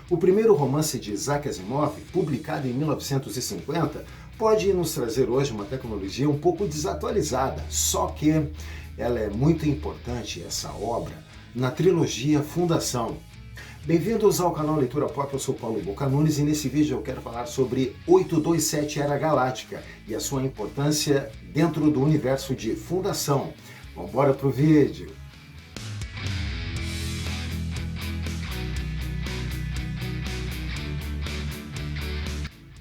O primeiro romance de Isaac Asimov, publicado em 1950, pode nos trazer hoje uma tecnologia um pouco desatualizada, só que ela é muito importante, essa obra, na trilogia Fundação. Bem-vindos ao canal Leitura Pop, eu sou Paulo Boca Nunes e nesse vídeo eu quero falar sobre 827 Era Galáctica e a sua importância dentro do universo de Fundação. Vamos embora pro vídeo!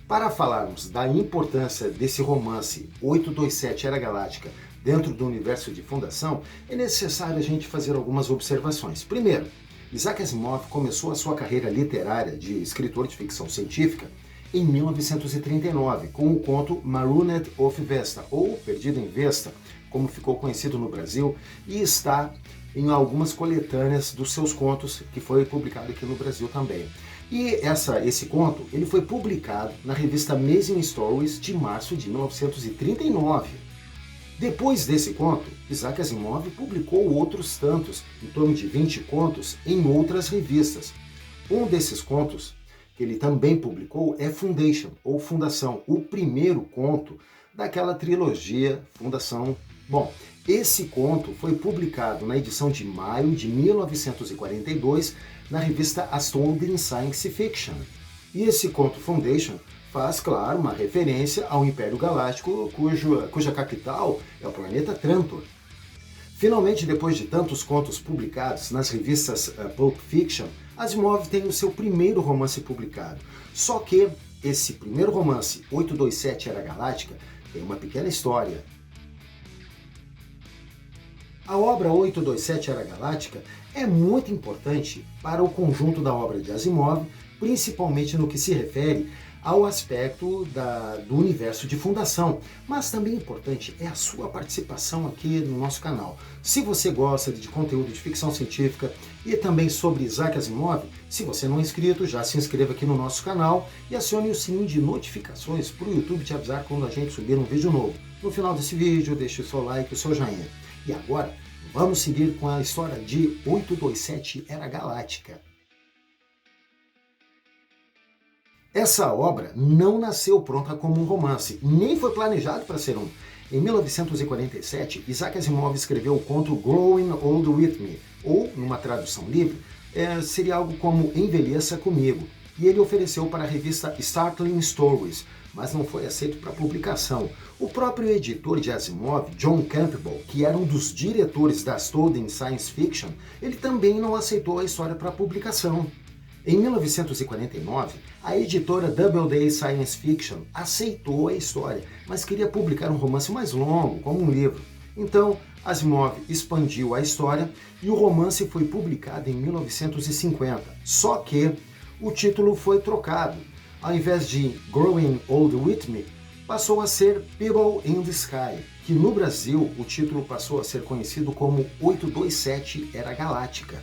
Para falarmos da importância desse romance 827 Era Galáctica dentro do universo de Fundação, é necessário a gente fazer algumas observações. Primeiro, Isaac Asimov começou a sua carreira literária de escritor de ficção científica em 1939, com o conto Marooned of Vesta, ou Perdido em Vesta, como ficou conhecido no Brasil, e está em algumas coletâneas dos seus contos, que foi publicado aqui no Brasil também. E esse conto ele foi publicado na revista Amazing Stories de março de 1939. Depois desse conto, Isaac Asimov publicou outros tantos, em torno de 20 contos, em outras revistas. Um desses contos, que ele também publicou, é Foundation, ou Fundação, o primeiro conto daquela trilogia Fundação. Bom, esse conto foi publicado na edição de maio de 1942 na revista Astounding Science Fiction. E esse conto Foundation faz, claro, uma referência ao Império Galáctico, cuja capital é o planeta Trantor. Finalmente, depois de tantos contos publicados nas revistas Pulp Fiction, Asimov tem o seu primeiro romance publicado. Só que esse primeiro romance, 827 Era Galáctica, tem uma pequena história. A obra 827 Era Galáctica é muito importante para o conjunto da obra de Asimov, principalmente no que se refere ao aspecto do universo de Fundação, mas também importante é a sua participação aqui no nosso canal. Se você gosta de conteúdo de ficção científica e também sobre Isaac Asimov, se você não é inscrito, já se inscreva aqui no nosso canal e acione o sininho de notificações para o YouTube te avisar quando a gente subir um vídeo novo. No final desse vídeo, deixe o seu like e o seu joinha. E agora, vamos seguir com a história de 827 Era Galáctica. Essa obra não nasceu pronta como um romance, nem foi planejado para ser um. Em 1947, Isaac Asimov escreveu o conto Growing Old With Me, ou, numa tradução livre, seria algo como Envelheça Comigo, e ele ofereceu para a revista Startling Stories, mas não foi aceito para publicação. O próprio editor de Asimov, John Campbell, que era um dos diretores da Astounding Science Fiction, ele também não aceitou a história para publicação. Em 1949, a editora Doubleday Science Fiction aceitou a história, mas queria publicar um romance mais longo, como um livro. Então, Asimov expandiu a história e o romance foi publicado em 1950. Só que o título foi trocado. Ao invés de Growing Old With Me, passou a ser People in the Sky, que no Brasil o título passou a ser conhecido como 827 Era Galáctica.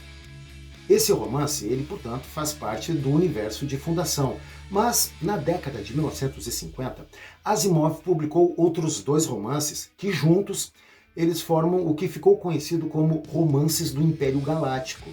Esse romance, ele, portanto, faz parte do universo de Fundação, mas na década de 1950, Asimov publicou outros dois romances que juntos eles formam o que ficou conhecido como Romances do Império Galáctico.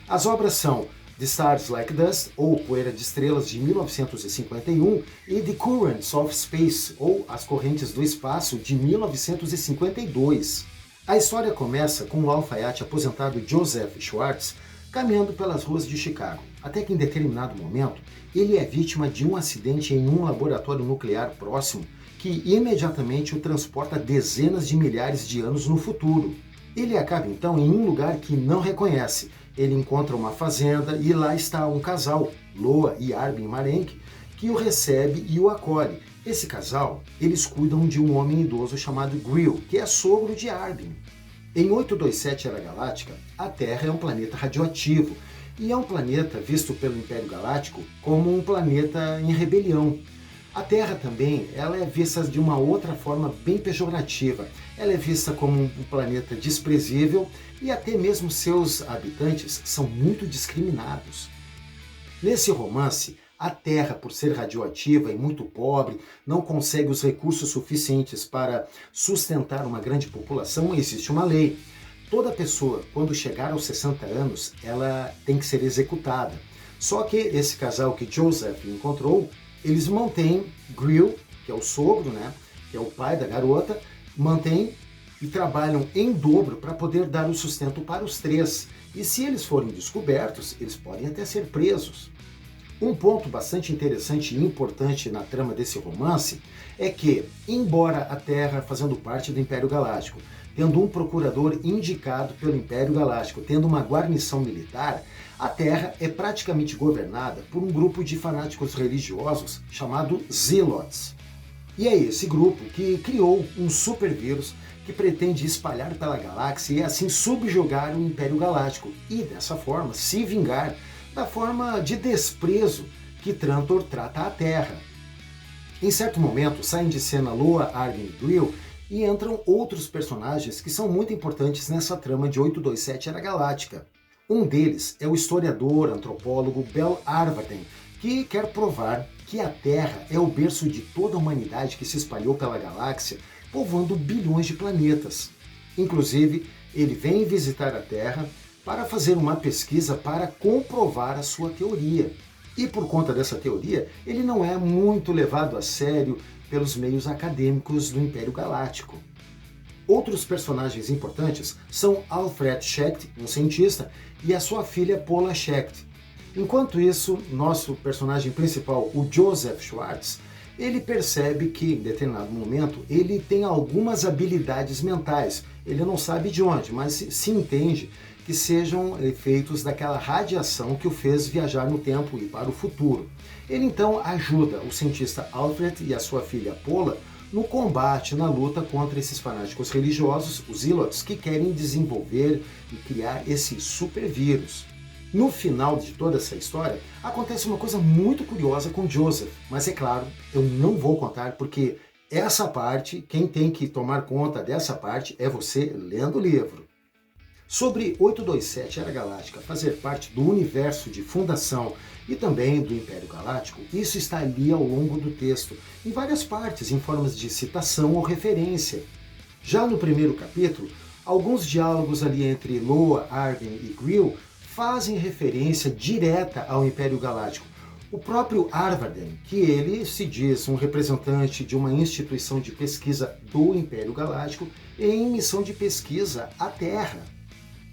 As obras são The Stars Like Dust, ou Poeira de Estrelas, de 1951, e The Currents of Space, ou As Correntes do Espaço, de 1952. A história começa com o alfaiate aposentado Joseph Schwartz caminhando pelas ruas de Chicago, até que em determinado momento ele é vítima de um acidente em um laboratório nuclear próximo que imediatamente o transporta dezenas de milhares de anos no futuro. Ele acaba então em um lugar que não reconhece. Ele encontra uma fazenda e lá está um casal, Loa e Arben Marink, que o recebe e o acolhe. Esse casal, eles cuidam de um homem idoso chamado Grill, que é sogro de Arben. Em 827 Era Galáctica, a Terra é um planeta radioativo e é um planeta visto pelo Império Galáctico como um planeta em rebelião. A Terra também ela é vista de uma outra forma bem pejorativa. Ela é vista como um planeta desprezível e até mesmo seus habitantes são muito discriminados. Nesse romance, a Terra, por ser radioativa e muito pobre, não consegue os recursos suficientes para sustentar uma grande população. Existe uma lei. Toda pessoa, quando chegar aos 60 anos, ela tem que ser executada. Só que esse casal que Joseph encontrou, eles mantêm Greil, que é o sogro, né, que é o pai da garota, mantêm e trabalham em dobro para poder dar o sustento para os três. E se eles forem descobertos, eles podem até ser presos. Um ponto bastante interessante e importante na trama desse romance é que, embora a Terra fazendo parte do Império Galáctico, tendo um procurador indicado pelo Império Galáctico, tendo uma guarnição militar, a Terra é praticamente governada por um grupo de fanáticos religiosos chamado Zealots. E é esse grupo que criou um supervírus que pretende espalhar pela galáxia e assim subjugar o Império Galáctico e, dessa forma, se vingar da forma de desprezo que Trantor trata a Terra. Em certo momento, saem de cena Loa, Argen e Greil e entram outros personagens que são muito importantes nessa trama de 827 Era Galáctica. Um deles é o historiador, antropólogo Bel Arvaden, que quer provar que a Terra é o berço de toda a humanidade que se espalhou pela galáxia, povoando bilhões de planetas. Inclusive, ele vem visitar a Terra para fazer uma pesquisa para comprovar a sua teoria. E por conta dessa teoria, ele não é muito levado a sério pelos meios acadêmicos do Império Galáctico. Outros personagens importantes são Alfred Schecht, um cientista, e a sua filha Paula Schecht. Enquanto isso, nosso personagem principal, o Joseph Schwartz, ele percebe que, em determinado momento, ele tem algumas habilidades mentais. Ele não sabe de onde, mas se entende que sejam efeitos daquela radiação que o fez viajar no tempo e para o futuro. Ele então ajuda o cientista Alfred e a sua filha Paula no combate, na luta contra esses fanáticos religiosos, os Zealots, que querem desenvolver e criar esse supervírus. No final de toda essa história, acontece uma coisa muito curiosa com Joseph, mas é claro, eu não vou contar porque essa parte, quem tem que tomar conta dessa parte é você lendo o livro. Sobre 827 Era Galáctica fazer parte do universo de fundação e também do Império Galáctico, isso está ali ao longo do texto, em várias partes, em formas de citação ou referência. Já no primeiro capítulo, alguns diálogos ali entre Loa, Argen e Greil fazem referência direta ao Império Galáctico. O próprio Arvaden, que ele se diz um representante de uma instituição de pesquisa do Império Galáctico em missão de pesquisa à Terra.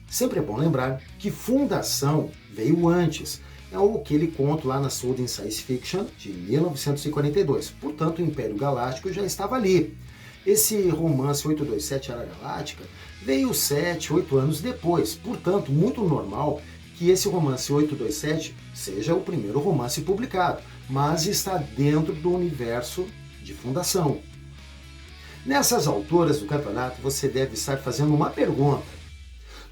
Sempre é bom lembrar que fundação veio antes, é o que ele conta lá na Sword in Science Fiction de 1942, portanto o Império Galáctico já estava ali. Esse romance 827 Era Galáctica veio 7, 8 anos depois, portanto muito normal que esse romance 827 seja o primeiro romance publicado, mas está dentro do universo de fundação. Nessas alturas do campeonato você deve estar fazendo uma pergunta.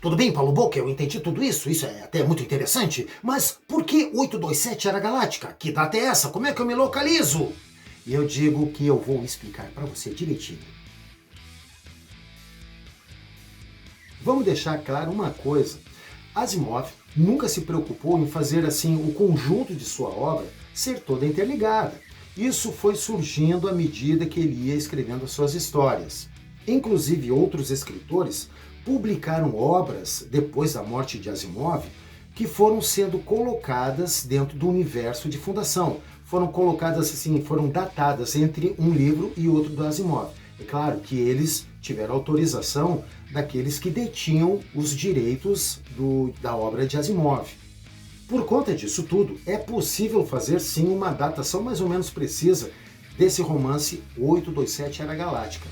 Tudo bem, Paulo Boca, eu entendi tudo isso é até muito interessante, mas por que 827 Era Galáctica? Que data é essa? Como é que eu me localizo? E eu digo que eu vou explicar para você direitinho. Vamos deixar claro uma coisa. Asimov nunca se preocupou em fazer assim o conjunto de sua obra ser toda interligada. Isso foi surgindo à medida que ele ia escrevendo as suas histórias. Inclusive outros escritores publicaram obras depois da morte de Asimov que foram sendo colocadas dentro do universo de fundação. Foram colocadas assim, foram datadas entre um livro e outro do Asimov. É claro que eles tiveram autorização daqueles que detinham os direitos da obra de Asimov. Por conta disso tudo, é possível fazer sim uma datação mais ou menos precisa desse romance 827 Era Galáctica.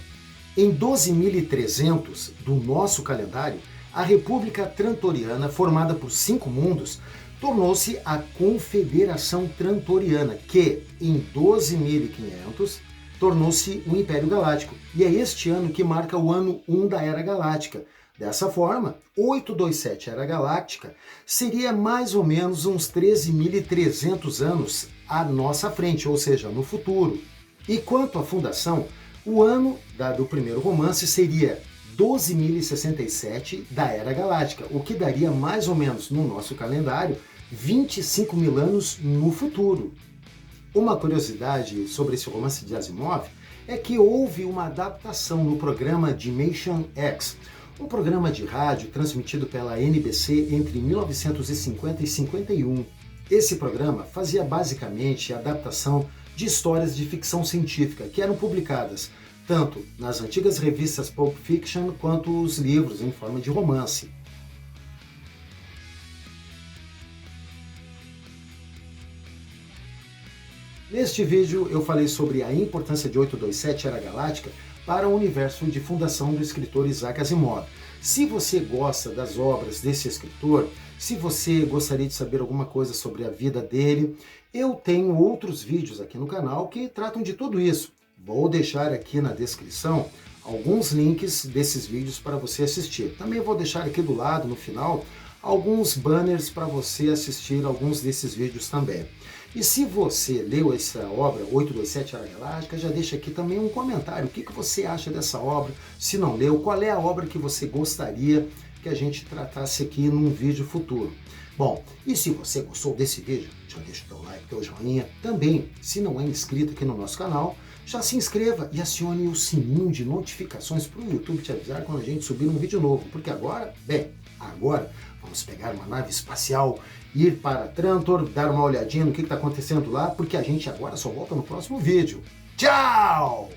Em 12.300 do nosso calendário, a República Trantoriana, formada por 5 mundos, tornou-se a Confederação Trantoriana, que em 12.500 tornou-se o Império Galáctico. E é este ano que marca o ano 1 da Era Galáctica. Dessa forma, 827 Era Galáctica seria mais ou menos uns 13.300 anos à nossa frente, ou seja, no futuro. E quanto à fundação, o ano do primeiro romance seria 12.067 da Era Galáctica, o que daria mais ou menos no nosso calendário 25.000 anos no futuro. Uma curiosidade sobre esse romance de Asimov é que houve uma adaptação no programa Dimension X, um programa de rádio transmitido pela NBC entre 1950 e 51. Esse programa fazia basicamente a adaptação de histórias de ficção científica que eram publicadas tanto nas antigas revistas Pulp Fiction quanto os livros em forma de romance. Neste vídeo eu falei sobre a importância de 827 Era Galáctica para o universo de fundação do escritor Isaac Asimov. Se você gosta das obras desse escritor, se você gostaria de saber alguma coisa sobre a vida dele, eu tenho outros vídeos aqui no canal que tratam de tudo isso. Vou deixar aqui na descrição alguns links desses vídeos para você assistir. Também vou deixar aqui do lado, no final, alguns banners para você assistir alguns desses vídeos também. E se você leu essa obra, 827 Era Galáctica, já deixa aqui também um comentário. O que você acha dessa obra? Se não leu, qual é a obra que você gostaria que a gente tratasse aqui num vídeo futuro? Bom, e se você gostou desse vídeo, já deixa o teu like, teu joinha. Também, se não é inscrito aqui no nosso canal, já se inscreva e acione o sininho de notificações para o YouTube te avisar quando a gente subir um vídeo novo. Porque agora, agora vamos pegar uma nave espacial, ir para Trantor, dar uma olhadinha no que está acontecendo lá, porque a gente agora só volta no próximo vídeo. Tchau!